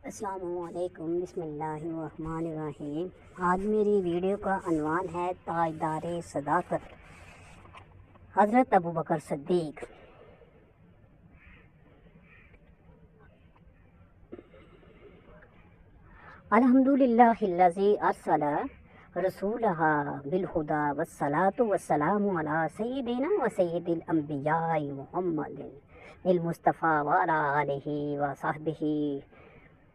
अस्सलामु अलैकुम, बिस्मिल्लाहिर्रहमानिर्रहीम। आज मेरी वीडियो का अन्वान है ताजदारे सदाकत हज़रत अबू बकर सिद्दीक़। अल्हम्दुलिल्लाहिल्लज़ी अरसला रसूलहा बिलहुदा वस्सलातु वस्सलामु अला सय्यिदिना व सय्यिदिल अंबियाइ मुहम्मदिन इल मुस्तफ़ा व अला आलिहि व सहबिहि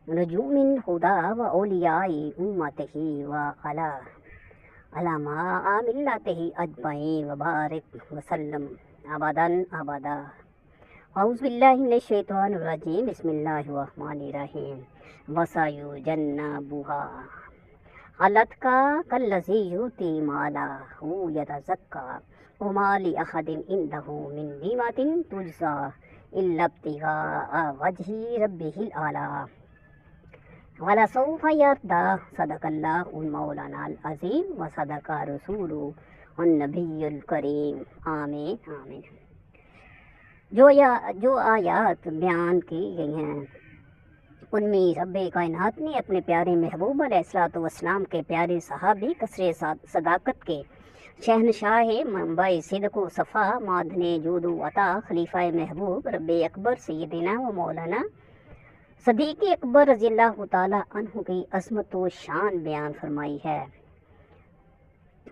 नजूमिन हुदा व औलियाई उम्मतिही व अला मा मिल्लतिही अजमईन व बारिक वसल्लम अबदन अबदा। औज़ु बिल्लाहि मिनश शैतानिर रजीम, बिस्मिल्लाहिर रहमानिर रहीम। वसयुजन्नबुहा अलतका कल्लज़ी युती माला हु यतज़क्का व मा लि अहदिन इंदहु मिन निअमतिन तुजज़ा इल्ला इब्तिगाअ वजहि रब्बिहिल आला वलसौफ यर्दा। सदक़ल्लाहुल मौलानाल अज़ीम व सदक़ा रसूलुहुन नबियुल करीम। आमीन आमीन। जो आयात बयान की गई हैं उनमें रब्बे कायनात ने अपने प्यारे महबूब अलैहिस्सलाम के प्यारे सहाबी कसरे सदाकत के शहनशाह मंबाई सिद्क़ सफ़ा मादने जूदु अता खलीफा महबूब रब्बे अकबर सैयदना व मौलाना सदीक़ अकबर रज़ियल्लाहु ताला अन्हु की अज़मत व शान बयान फरमाई है।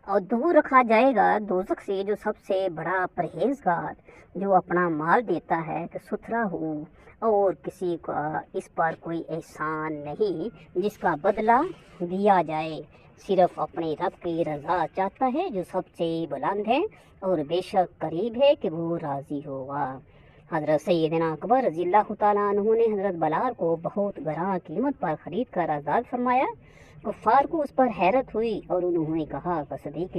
और दूर रखा जाएगा दोज़ख से जो सबसे बड़ा परहेजगार, जो अपना माल देता है कि सुथरा हो और किसी का इस पर कोई एहसान नहीं जिसका बदला दिया जाए, सिर्फ अपने रब की रज़ा चाहता है जो सबसे बुलंद है और बेशक करीब है कि वो राज़ी होगा। हज़रत सैयदना अकबर रज़ियल्लाहु ताला अन्हु ने हज़रत बिलाल को बहुत गरां कीमत पर ख़रीद कर आज़ाद फरमाया। कुफ़ार को उस पर हैरत हुई और उन्होंने कहा कि सदीक़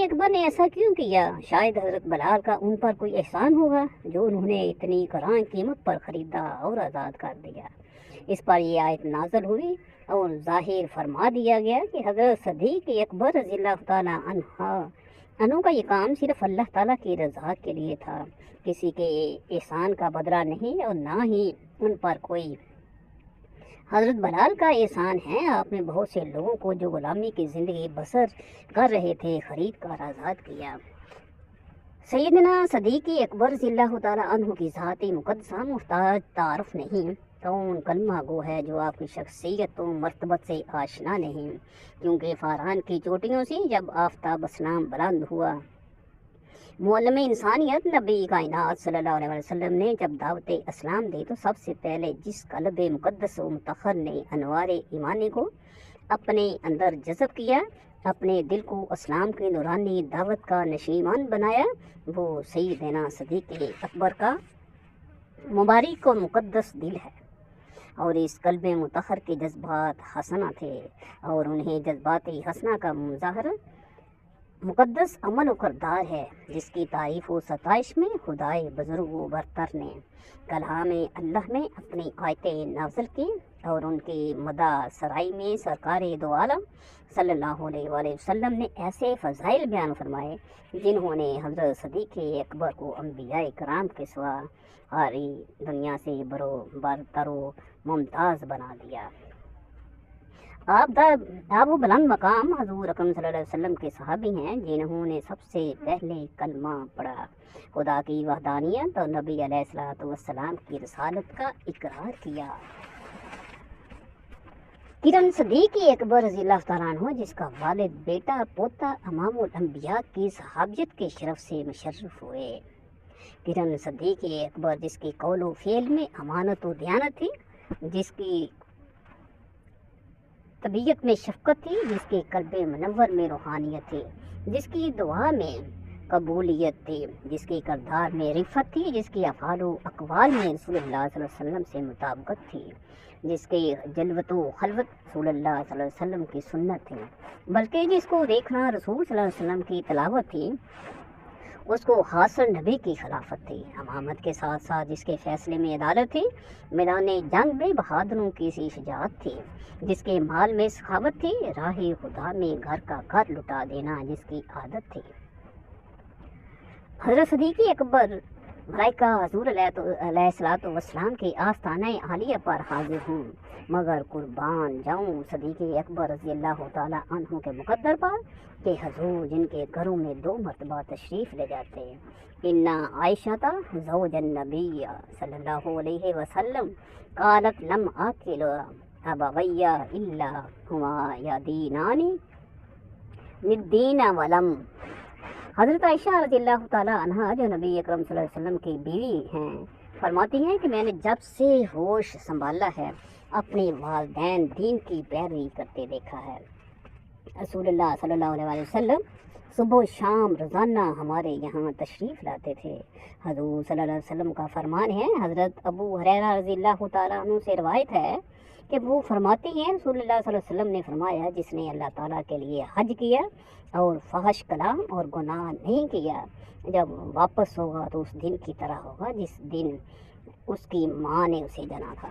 अकबर ने ऐसा क्यों किया? शायद हज़रत बिलाल का उन पर कोई एहसान होगा जो उन्होंने इतनी गरां कीमत पर ख़रीदा और आज़ाद कर दिया। इस पर यह आयत नाज़िल हुई और ज़ाहिर फरमा दिया गया कि हज़रत सदीक़ अकबर रज़ियल्लाहु ताला अन्हु का ये काम सिर्फ अल्लाह ताला की रज़ा के लिए था, किसी के एहसान का बदला नहीं और ना ही उन पर कोई। हज़रत बिलाल का एहसान है, आपने बहुत से लोगों को जो गुलामी की ज़िंदगी बसर कर रहे थे ख़रीद कर आज़ाद किया। सैयदना सदीक़ अकबर रज़ियल्लाहु ताला अन्हु की ज़ात मुक़द्दसा मुहताज तारुफ नहीं, कौन कलमा गो है जो आपकी शख्सियत और मर्तबत से आशना नहीं, क्योंकि फ़ारान की चोटियों से जब आफ़ताब अस्सलाम बुलंद हुआ, मुअल्लिम इंसानियत नबी कायनात सल्लल्लाहु अलैहि वसल्लम ने जब दावत इस्लाम दी तो सबसे पहले जिस कल्ब मुक़द्दस व मुतहर ने अनवार ईमानी को अपने अंदर जज़ब किया, अपने दिल को इस्लाम की नूरानी दावत का नशीमान बनाया, वो सैयदना सदीक़ अकबर का मुबारक और मुक़द्दस दिल है। और इस कल्ब मुतहर के जज्बात हसना थे और उन्हें जज्बात हसना का मुज़ाहरा मुक़द्दस अमल व किरदार है, जिसकी तारीफ़ व सताइश में खुदाए बुज़ुर्ग व बरतर ने कलाम अल्लाह में अपनी आयतें नाज़िल की और उनकी मदा सराई में सरकार दो आलम सल्लल्लाहु अलैहि वसल्लम ने ऐसे फ़ज़ाइल बयान फरमाए जिन्होंने हज़रत सदीक़ अकबर को अंबिया कराम के सिवा सारी दुनिया से बरतरो मुमताज़ बना दिया। आप वो बुलंद मकाम हज़ूर अकरम सल्लल्लाहु अलैहि वसल्लम के सहाबी हैं जिन्होंने सबसे पहले कलमा पढ़ा, खुदा की वहदानियत और नबी अलैहिस्सलातु वस्सलाम की रसालत का इकरार किया। किरण सदीक़ अकबर रज़ियल्लाहु ताला अन्हु जिसका वालिद बेटा पोता इमामुल अंबिया की सहाबियत के शरफ से मुशर्रफ हुए। किरण सदीक़ अकबर जिसकी कौलो फ़ेल में अमानत व दयानत थी, जिसकी तबीयत में शफ़क़त थी, जिसके कल्ब मुनव्वर में रूहानियत थी, जिसकी दुआ में कबूलियत थी, जिसके किरदार में रिफ़त थी, जिसकी अफ़ाल व अक़वाल में रसूलुल्लाह सल्लल्लाहु अलैहि वसल्लम से मुताबिकत थी, जिसके जलवत व खलवत रसूलुल्लाह सल्लल्लाहु अलैहि वसल्लम की सुन्नत थी, बल्कि जिसको देखना रसूल सल्लल्लाहु अलैहि वसल्लम की तिलावत थी, उसको हासिल नबी की खिलाफत थी। अमामत के साथ साथ जिसके फ़ैसले में अदालत थी, मैदान जंग में बहादुरों की सी शजाअत थी, जिसके माल में सखावत थी, राह खुदा में घर का घर लुटा देना जिसकी आदत थी। हज़रत सदीक़ अकबर मलाइका हजूर अलैहिस्सलाम के आस्ताने आलिया पर हाजिर हूँ, मगर कुर्बान जाऊँ सदीक़ अकबर रज़ी अल्लाह ताला अन्हु के मुक़द्दर पर कि हजूर जिनके घरों में 2 मरतबा तशरीफ़ ले जाते। इन्ना आयशा ज़ौजन नबी सल्लल्लाहु अलैहि वसल्लम क़ालत लम आकिल अबवैया इल्ला हुमा यदीनानी निद्दीना वलम। हज़रत आयशा रज़ियल्लाहु ताला अन्हा जो नबी अकरम सल्लल्लाहु अलैहि वसल्लम की बीवी हैं, फरमाती हैं कि मैंने जब से होश संभाला है अपने वालिदैन दीन की पैरवी करते देखा है। रसूलुल्लाह सल्लल्लाहु अलैहि वसल्लम सुबह शाम रोज़ाना हमारे यहाँ तशरीफ़ लाते थे। हज़ूर सल्लल्लाहु अलैहि वसल्लम का फरमान है, हज़रत अबू हुरैरा रज़ियल्लाहु ताला अन्हु से रवायत है कि वो फरमाती हैं रसूलुल्लाह सल्लल्लाहु अलैहि वसल्लम ने फरमाया, जिसने अल्लाह ताला के लिए हज किया और फहश कलाम और गुनाह नहीं किया, जब वापस होगा तो उस दिन की तरह होगा जिस दिन उसकी माँ ने उसे जना था।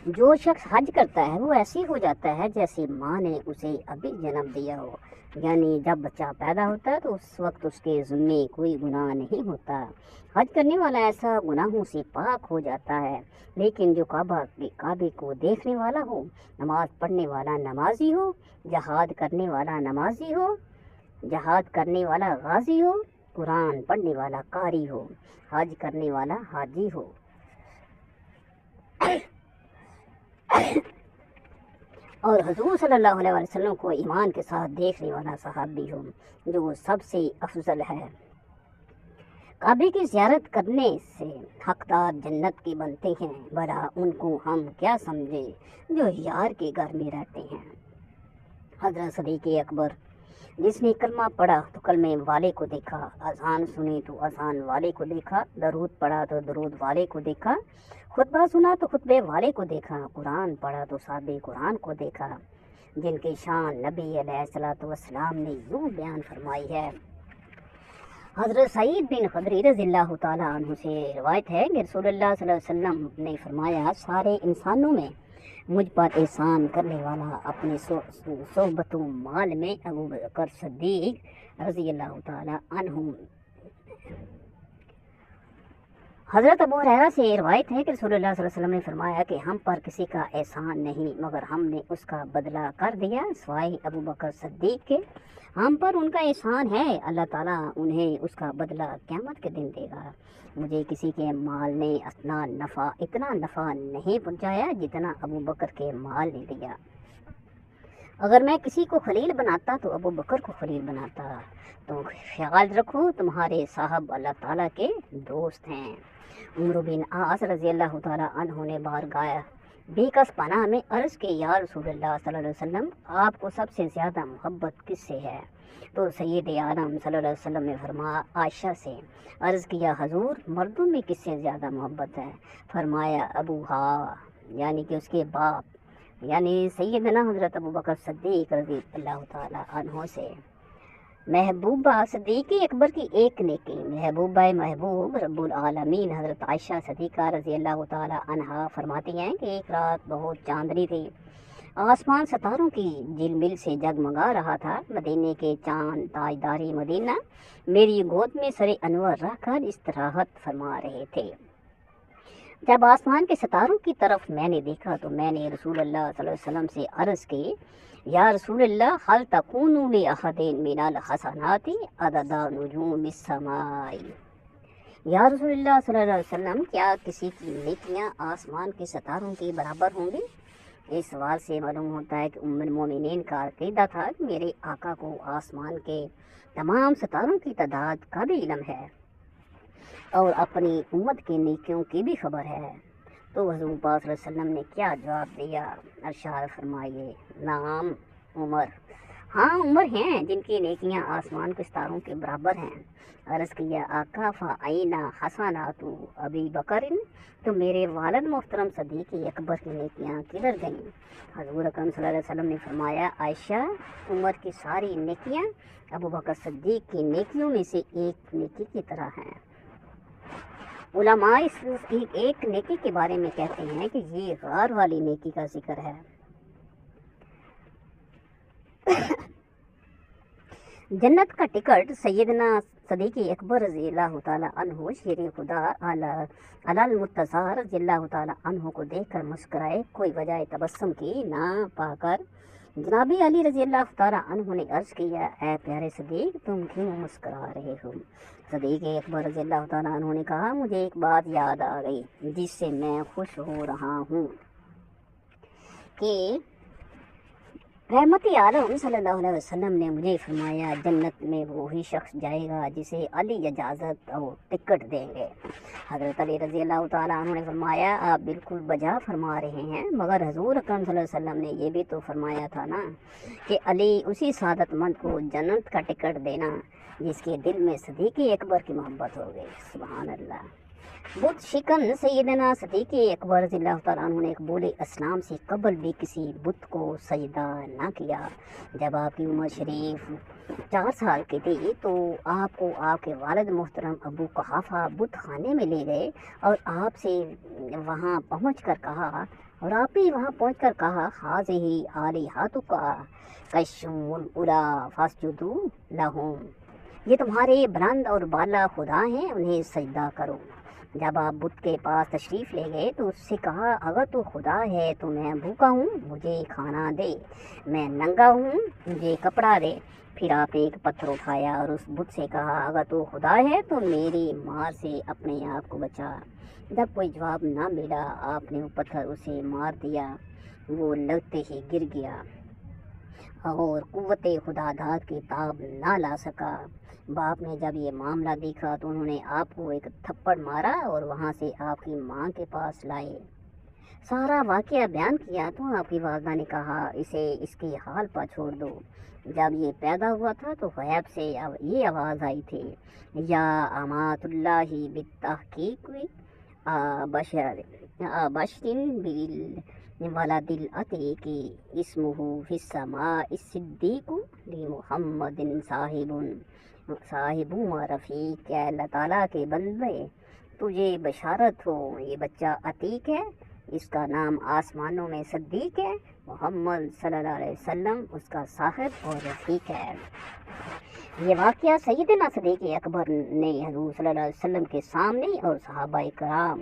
जो शख्स हज करता है वो ऐसे हो जाता है जैसे माँ ने उसे अभी जन्म दिया हो, यानी जब बच्चा पैदा होता है तो उस वक्त उसके ज़िम्मे कोई गुनाह नहीं होता। हज करने वाला ऐसा गुनाहों से पाक हो जाता है। लेकिन जो काबे को देखने वाला हो, नमाज पढ़ने वाला नमाजी हो, जहाद करने वाला नमाजी हो, जहाद करने वाला गाजी हो, कुरान पढ़ने वाला कारी हो, हज करने वाला हाजी हो और हजूर सल्लल्लाहु अलैहि वसल्लम को ईमान के साथ देखने वाला सहाबी हो, जो सबसे अफजल है। काबे की ज़ियारत करने से हकदार जन्नत के बनते हैं, भला उनको हम क्या समझे जो यार के घर में रहते हैं। हज़रत सदीक़ अकबर, जिसने कलमा पढ़ा तो कलमे वाले को देखा, अज़ान सुनी तो अज़ान वाले को देखा, दरूद पढ़ा तो दरूद वाले को देखा, खुतबा सुना तो खुतबे वाले को देखा, कुरान पढ़ा तो साहबे कुरान को देखा, जिनकी शान नबी अलैहिस्सलातु वस्सलाम ने यूँ बयान फरमाई है। हज़रत सईद बिन खदरी रज़ियल्लाहु ताला अन्हु से रवायत है कि रसूलुल्लाह सल्लल्लाहु अलैहि वसल्लम ने फरमाया, सारे इंसानों में मुझ पर एहसान करने वाला अपने सोहबत माल में अबू बकर सिद्दीक़ रज़ियल्लाहु ताला अन्हु। हज़रत अबू हुरैरा से रवायत है कि रसूलुल्लाह सल्लल्लाहु अलैहि वसल्लम ने फरमाया कि हम पर किसी का एहसान नहीं मगर हमने उसका बदला कर दिया, सिवाय अबू बकर सिद्दीक़ के। हम पर उनका एहसान है, अल्लाह ताला उन्हें उसका बदला क़यामत के दिन देगा। मुझे किसी के माल ने इतना नफ़ा नहीं पहुँचाया जितना अबू बकर के माल ने दिया। अगर मैं किसी को खलील बनाता तो अबू बकर को खलील बनाता। तो ख्याल रखो तुम्हारे साहब अल्लाह ताला के दोस्त हैं। उमर बिन आस रज़ियल्लाहु ताला अन्हु ने बारगाह बेकस पनाह में अर्ज़ की, या रसूलल्लाह सल्लल्लाहु अलैहि वसल्लम, आपको सबसे ज़्यादा मोहब्बत किससे है? तो सैयद आलम सल्लल्लाहु अलैहि वसल्लम ने फरमाया, आयशा से। अर्ज़ किया, हजूर मर्दों में किससे ज़्यादा मोहब्बत है? फरमाया, अबूहा, यानी कि उसके बाप, यानी सैयदना हज़रत अबू बकर सिद्दीक़ रज़ियल्लाहु ताला अन्हु से। महबूबा सिद्दीक़ अकबर की एक नेकी। महबूब रब्बुल आलमीन हज़रत आयशा सिद्दीक़ा रज़ियल्लाहु ताला अन्हा फरमाती हैं कि एक रात बहुत चांदनी थी, आसमान सितारों की झिलमिल से जगमगा रहा था। मदीने के चांद ताजदारी मदीना मेरी गोद में सरे अनवर रखकर इस्तराहत फरमा रहे थे। जब आसमान के सितारों की तरफ मैंने देखा तो मैंने रसूलुल्लाह सल्लल्लाहु अलैहि वसल्लम से अर्ज़ की, या रसूलुल्लाह, हल तकूनु लि अहदिन मिनल हसनाति अददा नुजूमिस समाई। या रसूलुल्लाह सल्लल्लाहु अलैहि वसल्लम, क्या किसी की नेकियां आसमान के सितारों के बराबर होंगी? इस सवाल से मालूम होता है कि उम्मुल मोमिनीन का अक़ीदा था कि मेरे आका को आसमान के तमाम सितारों की तादाद का भी इल्म है और अपनी उम्मत की नेकियों की भी खबर है। तो हुज़ूर पाक सल्लल्लाहु अलैहि वसल्लम ने क्या जवाब दिया? अरशाद फरमाइए, नाम उमर, हाँ उमर हैं जिनकी नेकियां आसमान के सितारों के बराबर हैं। अर्ज़ किया, आका फ़ाइना हसनातु अबी बकरिन, तो मेरे वालिद मोहतरम सदीक़ अकबर की नेकियां किधर गईं? हज़ूर अकरम सल्लल्लाहु अलैहि वसल्लम ने फरमाया, आयशा, उमर की सारी नेकियां अबू बकर सिद्दीक़ की नेकियों में से एक नेकी की तरह हैं। उलमा इस एक नेकी के बारे में कहते हैं कि ये गार वाली नेकी का जिक्र है। जन्नत का टिकट सैयदना صدیق اکبر رضی اللہ تعالیٰ عنہ شیر خدا المرتضیٰ رضی اللہ تعالیٰ عنہ کو دیکھ کر مسکرائے، کوئی وجہ تبسم کی نہ پا کر جناب علی رضی اللہ تعالیٰ عنہ نے عرض کیا، اے پیارے صدیق، تم کیوں مسکرا رہے ہو؟ صدیق اکبر رضی اللہ تعالیٰ عنہ نے کہا، مجھے ایک بات یاد آ گئی جس سے میں خوش ہو رہا ہوں کہ رحمت عالم صلی اللہ علیہ وسلم نے مجھے فرمایا، جنت میں وہی شخص جائے گا جسے علی اجازت اور ٹکٹ دیں گے۔ حضرت علی رضی اللہ تعالیٰ عنہ نے فرمایا، آپ بالکل بجا فرما رہے ہیں، مگر حضور اکرم صلی اللہ علیہ وسلم نے یہ بھی تو فرمایا تھا نا کہ علی اسی سعادت مند کو جنت کا ٹکٹ دینا جس کے دل میں صدیق اکبر کی محبت ہو گئی۔ سبحان اللہ۔ بت شکن سیدنا صدیق اکبر رضی اللہ تعالیٰ عنہ نے قبول اسلام سے قبل بھی کسی بت کو سجدہ نہ کیا۔ جب آپ کی عمر شریف 4 سال کی تھی تو آپ کو آپ کے والد محترم ابو قحافہ بت خانے میں لے گئے اور آپ سے وہاں پہنچ کر کہا، حاذہ آلہتک کالشمس العلی فاسجدوا لہم، یہ تمہارے بلند اور بالا خدا ہیں، انہیں سجدہ کرو۔ جب آپ بت کے پاس تشریف لے گئے تو اس سے کہا، اگر تو خدا ہے تو میں بھوکا ہوں، مجھے کھانا دے، میں ننگا ہوں، مجھے کپڑا دے۔ پھر آپ ایک پتھر اٹھایا اور اس بت سے کہا، اگر تو خدا ہے تو میری مار سے اپنے آپ کو بچا۔ جب کوئی جواب نہ ملا، آپ نے وہ پتھر اسے مار دیا، وہ لگتے ہی گر گیا اور قوت خدا داد کی تاب نہ لا سکا۔ باپ نے جب یہ معاملہ دیکھا تو انہوں نے آپ کو ایک تھپڑ مارا اور وہاں سے آپ کی ماں کے پاس لائے۔ سارا واقعہ بیان کیا تو آپ کی والدہ نے کہا، اسے اس کے حال پر چھوڑ دو۔ جب یہ پیدا ہوا تھا تو غیب سے یہ آواز آئی تھی، یا امات اللہ بالتحقیق بشر بالولد العتیق اسمہ فی السماء الصدیق لمحمد صاحب رفیق، کہ اللہ تعالیٰ کے بندے تجھے بشارت ہو، یہ بچہ عتیق ہے، اس کا نام آسمانوں میں صدیق ہے، محمد صلی اللہ علیہ وسلم اس کا صاحب اور رفیق ہے۔ یہ واقعہ سیدنا صدیق اکبر نے حضور صلی اللہ علیہ وسلم کے سامنے اور صحابہ کرام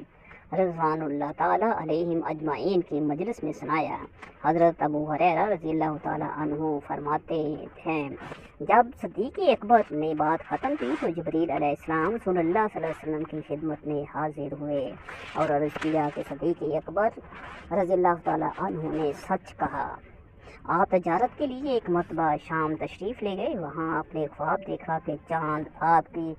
رضوان اللہ تعالیٰ علیہم اجمعین کی مجلس میں سنایا۔ حضرت ابو ہریرہ رضی اللہ تعالیٰ عنہ فرماتے ہیں، جب صدیق اکبر نے بات ختم کی تو جبریل علیہ السلام رسول اللہ صلی اللہ علیہ وسلم کی خدمت میں حاضر ہوئے اور عرض کیا کہ صدیق اکبر رضی اللہ تعالیٰ عنہ نے سچ کہا۔ آپ تجارت کے لیے ایک مرتبہ شام تشریف لے گئے، وہاں آپ نے خواب دیکھا کہ چاند آپ کی